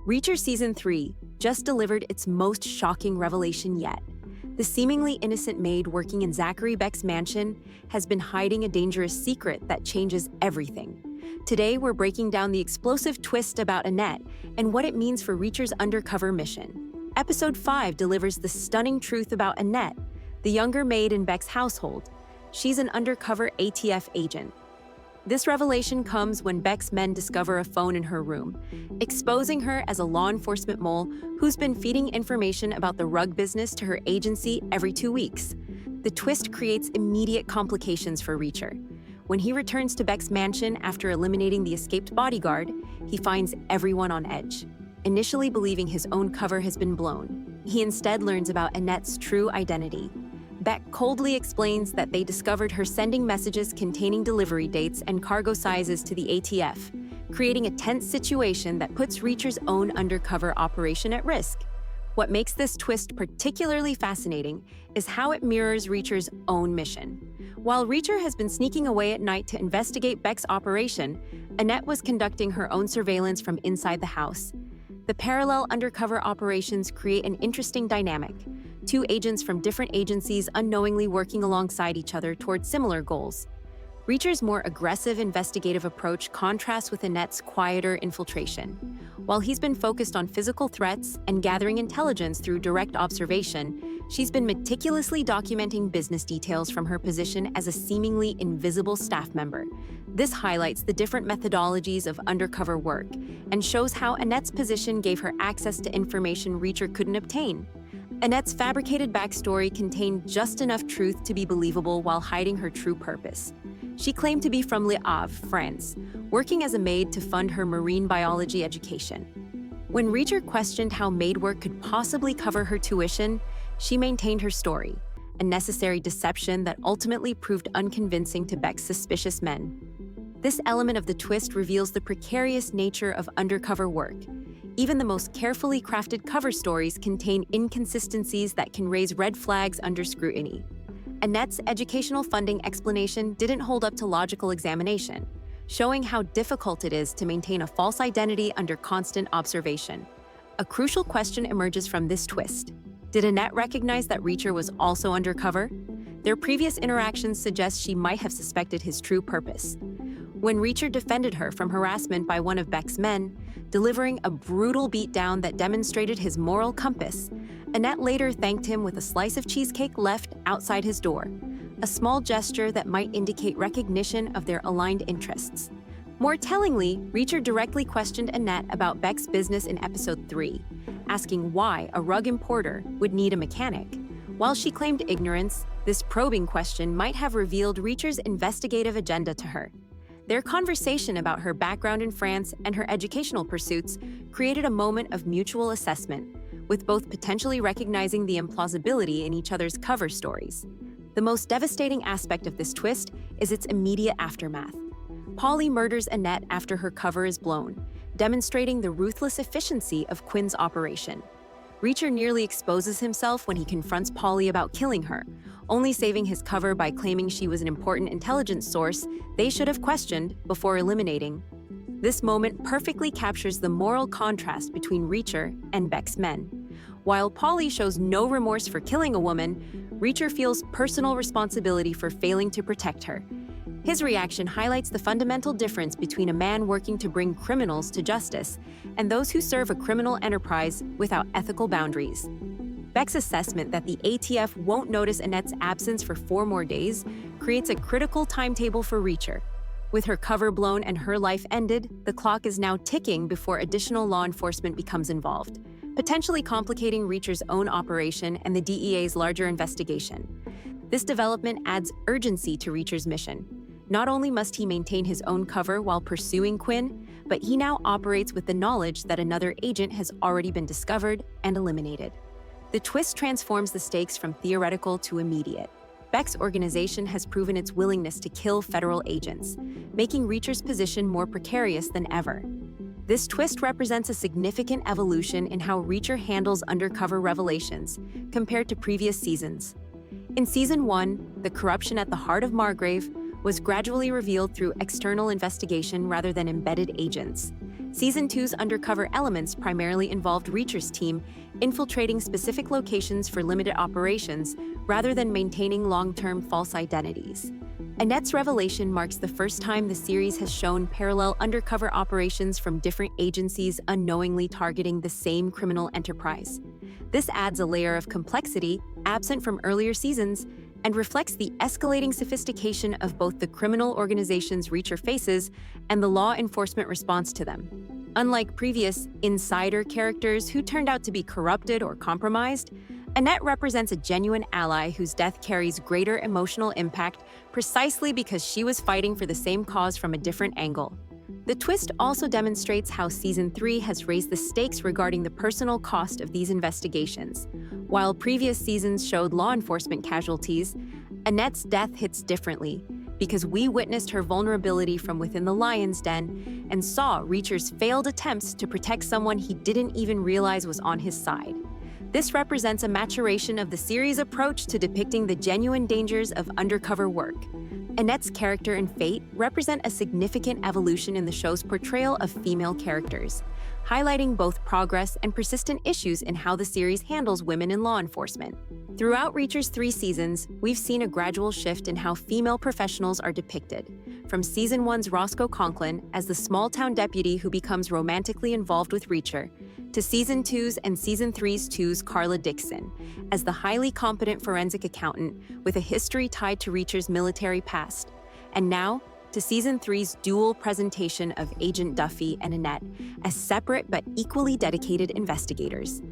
Reacher Season 3 just delivered its most shocking revelation yet. The seemingly innocent maid working in Zachary Beck's mansion has been hiding a dangerous secret that changes everything. Today, we're breaking down the explosive twist about Annette and what it means for Reacher's undercover mission. Episode 5 delivers the stunning truth about Annette, the younger maid in Beck's household. She's an undercover ATF agent. This revelation comes when Beck's men discover a phone in her room, exposing her as a law enforcement mole who's been feeding information about the rug business to her agency every 2 weeks. The twist creates immediate complications for Reacher. When he returns to Beck's mansion after eliminating the escaped bodyguard, he finds everyone on edge. Initially believing his own cover has been blown, he instead learns about Annette's true identity. Beck coldly explains that they discovered her sending messages containing delivery dates and cargo sizes to the ATF, creating a tense situation that puts Reacher's own undercover operation at risk. What makes this twist particularly fascinating is how it mirrors Reacher's own mission. While Reacher has been sneaking away at night to investigate Beck's operation, Annette was conducting her own surveillance from inside the house. The parallel undercover operations create an interesting dynamic. Two agents from different agencies unknowingly working alongside each other towards similar goals. Reacher's more aggressive investigative approach contrasts with Annette's quieter infiltration. While he's been focused on physical threats and gathering intelligence through direct observation, she's been meticulously documenting business details from her position as a seemingly invisible staff member. This highlights the different methodologies of undercover work and shows how Annette's position gave her access to information Reacher couldn't obtain. Annette's fabricated backstory contained just enough truth to be believable while hiding her true purpose. She claimed to be from Le Havre, France, working as a maid to fund her marine biology education. When Reacher questioned how maid work could possibly cover her tuition, she maintained her story, a necessary deception that ultimately proved unconvincing to Beck's suspicious men. This element of the twist reveals the precarious nature of undercover work. Even the most carefully crafted cover stories contain inconsistencies that can raise red flags under scrutiny. Annette's educational funding explanation didn't hold up to logical examination, showing how difficult it is to maintain a false identity under constant observation. A crucial question emerges from this twist. Did Annette recognize that Reacher was also undercover? Their previous interactions suggest she might have suspected his true purpose. When Reacher defended her from harassment by one of Beck's men, delivering a brutal beatdown that demonstrated his moral compass, Annette later thanked him with a slice of cheesecake left outside his door, a small gesture that might indicate recognition of their aligned interests. More tellingly, Reacher directly questioned Annette about Beck's business in Episode 3, asking why a rug importer would need a mechanic. While she claimed ignorance, this probing question might have revealed Reacher's investigative agenda to her. Their conversation about her background in France and her educational pursuits created a moment of mutual assessment, with both potentially recognizing the implausibility in each other's cover stories. The most devastating aspect of this twist is its immediate aftermath. Polly murders Annette after her cover is blown, demonstrating the ruthless efficiency of Quinn's operation. Reacher nearly exposes himself when he confronts Polly about killing her, only saving his cover by claiming she was an important intelligence source they should have questioned before eliminating. This moment perfectly captures the moral contrast between Reacher and Beck's men. While Polly shows no remorse for killing a woman, Reacher feels personal responsibility for failing to protect her. His reaction highlights the fundamental difference between a man working to bring criminals to justice and those who serve a criminal enterprise without ethical boundaries. Beck's assessment that the ATF won't notice Annette's absence for 4 more days creates a critical timetable for Reacher. With her cover blown and her life ended, the clock is now ticking before additional law enforcement becomes involved, potentially complicating Reacher's own operation and the DEA's larger investigation. This development adds urgency to Reacher's mission. Not only must he maintain his own cover while pursuing Quinn, but he now operates with the knowledge that another agent has already been discovered and eliminated. The twist transforms the stakes from theoretical to immediate. Beck's organization has proven its willingness to kill federal agents, making Reacher's position more precarious than ever. This twist represents a significant evolution in how Reacher handles undercover revelations compared to previous seasons. In Season 1, the corruption at the heart of Margrave was gradually revealed through external investigation rather than embedded agents. Season 2's undercover elements primarily involved Reacher's team infiltrating specific locations for limited operations rather than maintaining long-term false identities. Annette's revelation marks the first time the series has shown parallel undercover operations from different agencies unknowingly targeting the same criminal enterprise. This adds a layer of complexity absent from earlier seasons and reflects the escalating sophistication of both the criminal organizations Reacher faces and the law enforcement response to them. Unlike previous insider characters who turned out to be corrupted or compromised, Annette represents a genuine ally whose death carries greater emotional impact precisely because she was fighting for the same cause from a different angle. The twist also demonstrates how Season 3 has raised the stakes regarding the personal cost of these investigations. While previous seasons showed law enforcement casualties, Annette's death hits differently because we witnessed her vulnerability from within the lion's den and saw Reacher's failed attempts to protect someone he didn't even realize was on his side. This represents a maturation of the series' approach to depicting the genuine dangers of undercover work. Annette's character and fate represent a significant evolution in the show's portrayal of female characters, highlighting both progress and persistent issues in how the series handles women in law enforcement. Throughout Reacher's 3 seasons, we've seen a gradual shift in how female professionals are depicted, from Season 1's Roscoe Conklin as the small-town deputy who becomes romantically involved with Reacher, to Season 2's and Season 3's Carla Dixon as the highly competent forensic accountant with a history tied to Reacher's military past, and now to Season 3's dual presentation of Agent Duffy and Annette as separate but equally dedicated investigators.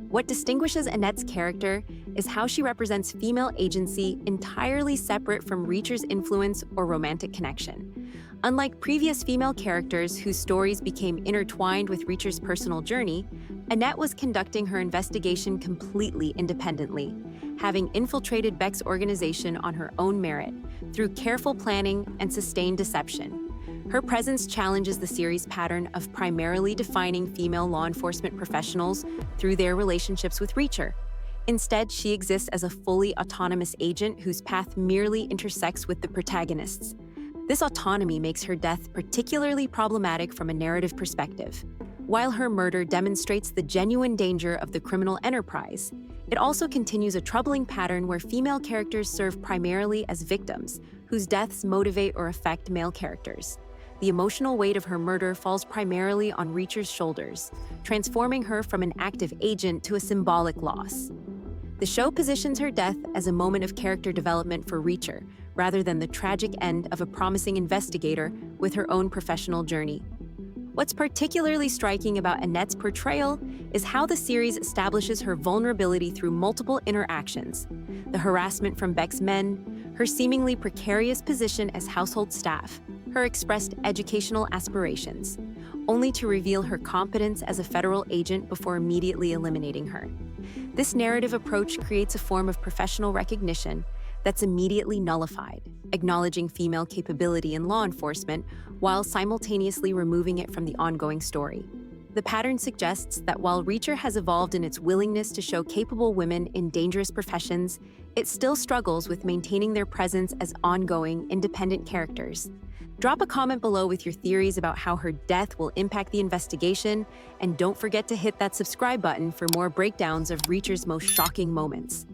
What distinguishes Annette's character is how she represents female agency entirely separate from Reacher's influence or romantic connection. Unlike previous female characters whose stories became intertwined with Reacher's personal journey, Annette was conducting her investigation completely independently, having infiltrated Beck's organization on her own merit through careful planning and sustained deception. Her presence challenges the series' pattern of primarily defining female law enforcement professionals through their relationships with Reacher. Instead, she exists as a fully autonomous agent whose path merely intersects with the protagonist's. This autonomy makes her death particularly problematic from a narrative perspective. While her murder demonstrates the genuine danger of the criminal enterprise, it also continues a troubling pattern where female characters serve primarily as victims, whose deaths motivate or affect male characters. The emotional weight of her murder falls primarily on Reacher's shoulders, transforming her from an active agent to a symbolic loss. The show positions her death as a moment of character development for Reacher, rather than the tragic end of a promising investigator with her own professional journey. What's particularly striking about Annette's portrayal is how the series establishes her vulnerability through multiple interactions: the harassment from Beck's men, her seemingly precarious position as household staff, her expressed educational aspirations, only to reveal her competence as a federal agent before immediately eliminating her. This narrative approach creates a form of professional recognition that's immediately nullified, acknowledging female capability in law enforcement while simultaneously removing it from the ongoing story. The pattern suggests that while Reacher has evolved in its willingness to show capable women in dangerous professions, it still struggles with maintaining their presence as ongoing, independent characters. Drop a comment below with your theories about how her death will impact the investigation, and don't forget to hit that subscribe button for more breakdowns of Reacher's most shocking moments.